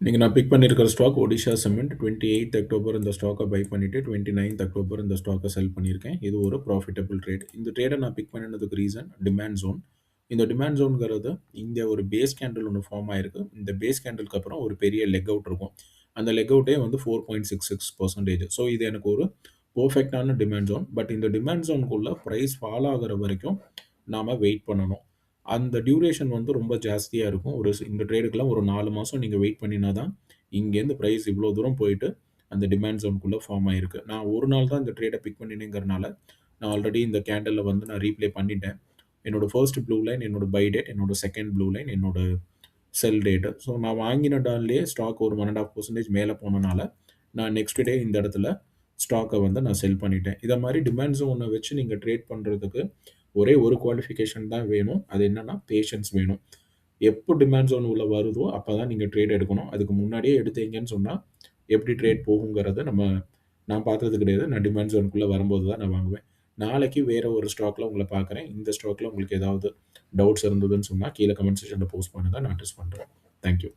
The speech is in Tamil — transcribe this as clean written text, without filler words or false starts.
இன்னைக்கு நான் பிக் பண்ணியிருக்கிற stock Odisha cement 28th October இந்த ஸ்டாக்கை பை பண்ணிட்டு 29th அக்டோபர் இந்த ஸ்டாக்கை செல் பண்ணியிருக்கேன். இது ஒரு ப்ராஃபிட்டபிள் ட்ரேட். இந்த ட்ரேடை நான் பிக் பண்ணினதுக்கு ரீசன் டிமாண்ட் ஜோன். இந்த டிமாண்ட் ஜோன்ங்கிறது இங்கே ஒரு பேஸ் கேண்டில் ஒன்று ஃபார்ம் ஆயிருக்கு. இந்த பேஸ் கேண்டிலுக்கு அப்புறம் ஒரு பெரிய லெக் அவுட் இருக்கும். அந்த லெக் அவுட்டே வந்து 4.66%. ஸோ இது எனக்கு ஒரு பெர்ஃபெக்டான டிமாண்ட் ஜோன். பட் இந்த டிமாண்ட் ஜோனுக்குள்ள ப்ரைஸ் ஃபால் ஆகிற வரைக்கும் நாம வெயிட் பண்ணணும். அந்த டியூரேஷன் வந்து ரொம்ப ஜாஸ்தியா இருக்கும். இந்த ட்ரேடுக்குலாம் ஒரு 4 மாசம் நீங்க வெயிட் பண்ணினா தான், இங்கேருந்து பிரைஸ் இவ்ளோ தூரம் போயிட்டு, அந்த டிமாண்ட் ஜோன்க்குள்ள ஃபார்ம் ஆயிருக்கு. நான் ஒரு நாள் தான் இந்த ட்ரேட பிக் பண்ணினேங்கிறனால, நான் ஆல்ரெடி இந்த கேண்டில்ல வந்து நான் ரீப்ளே பண்ணிட்டேன். என்னோட ஃபர்ஸ்ட் ப்ளூ லைன் என்னோட பை டேட், என்னோட செகண்ட் ப்ளூ லைன் என்னோட செல் டேட். ஸோ நான் வாங்கின நாள்லயே ஸ்டாக் ஒரு 1 1/2% மேல போனனால, நான் நெக்ஸ்ட் டே இந்த இடத்துல ஸ்டாக்க வந்து நான் செல் பண்ணிட்டேன். இத மாரி டிமாண்ட் ஜோன வச்சு நீங்க ட்ரேட் பண்றதுக்கு ஒரே ஒரு குவாலிஃபிகேஷன் தான் வேணும். அது என்னன்னா பேஷன்ஸ் வேணும். எப்போ டிமாண்ட் ஜோன் உள்ள வருதோ, அப்பதான் நீங்க ட்ரேட் எடுக்கணும். அதுக்கு முன்னாடியே எடுத்தீங்கன்னு சொன்னா, எப்படி ட்ரேட் போகுங்கிறத நான் பார்த்தது கிடையாது. நான் டிமாண்ட் ஜோனுக்குள்ள வரும்போது தான் நான் வாங்குவேன். நாளைக்கு வேற ஒரு ஸ்டாக்ல உங்கள பார்க்குறேன். இந்த ஸ்டாக்ல உங்களுக்கு ஏதாவது டவுட்ஸ் இருந்ததுன்னு சொன்னா, கீழ கமெண்ட் செக்ஷன்ல போஸ்ட் பண்ணுங்க. நான் அட்ரஸ் பண்றேன். Thank you.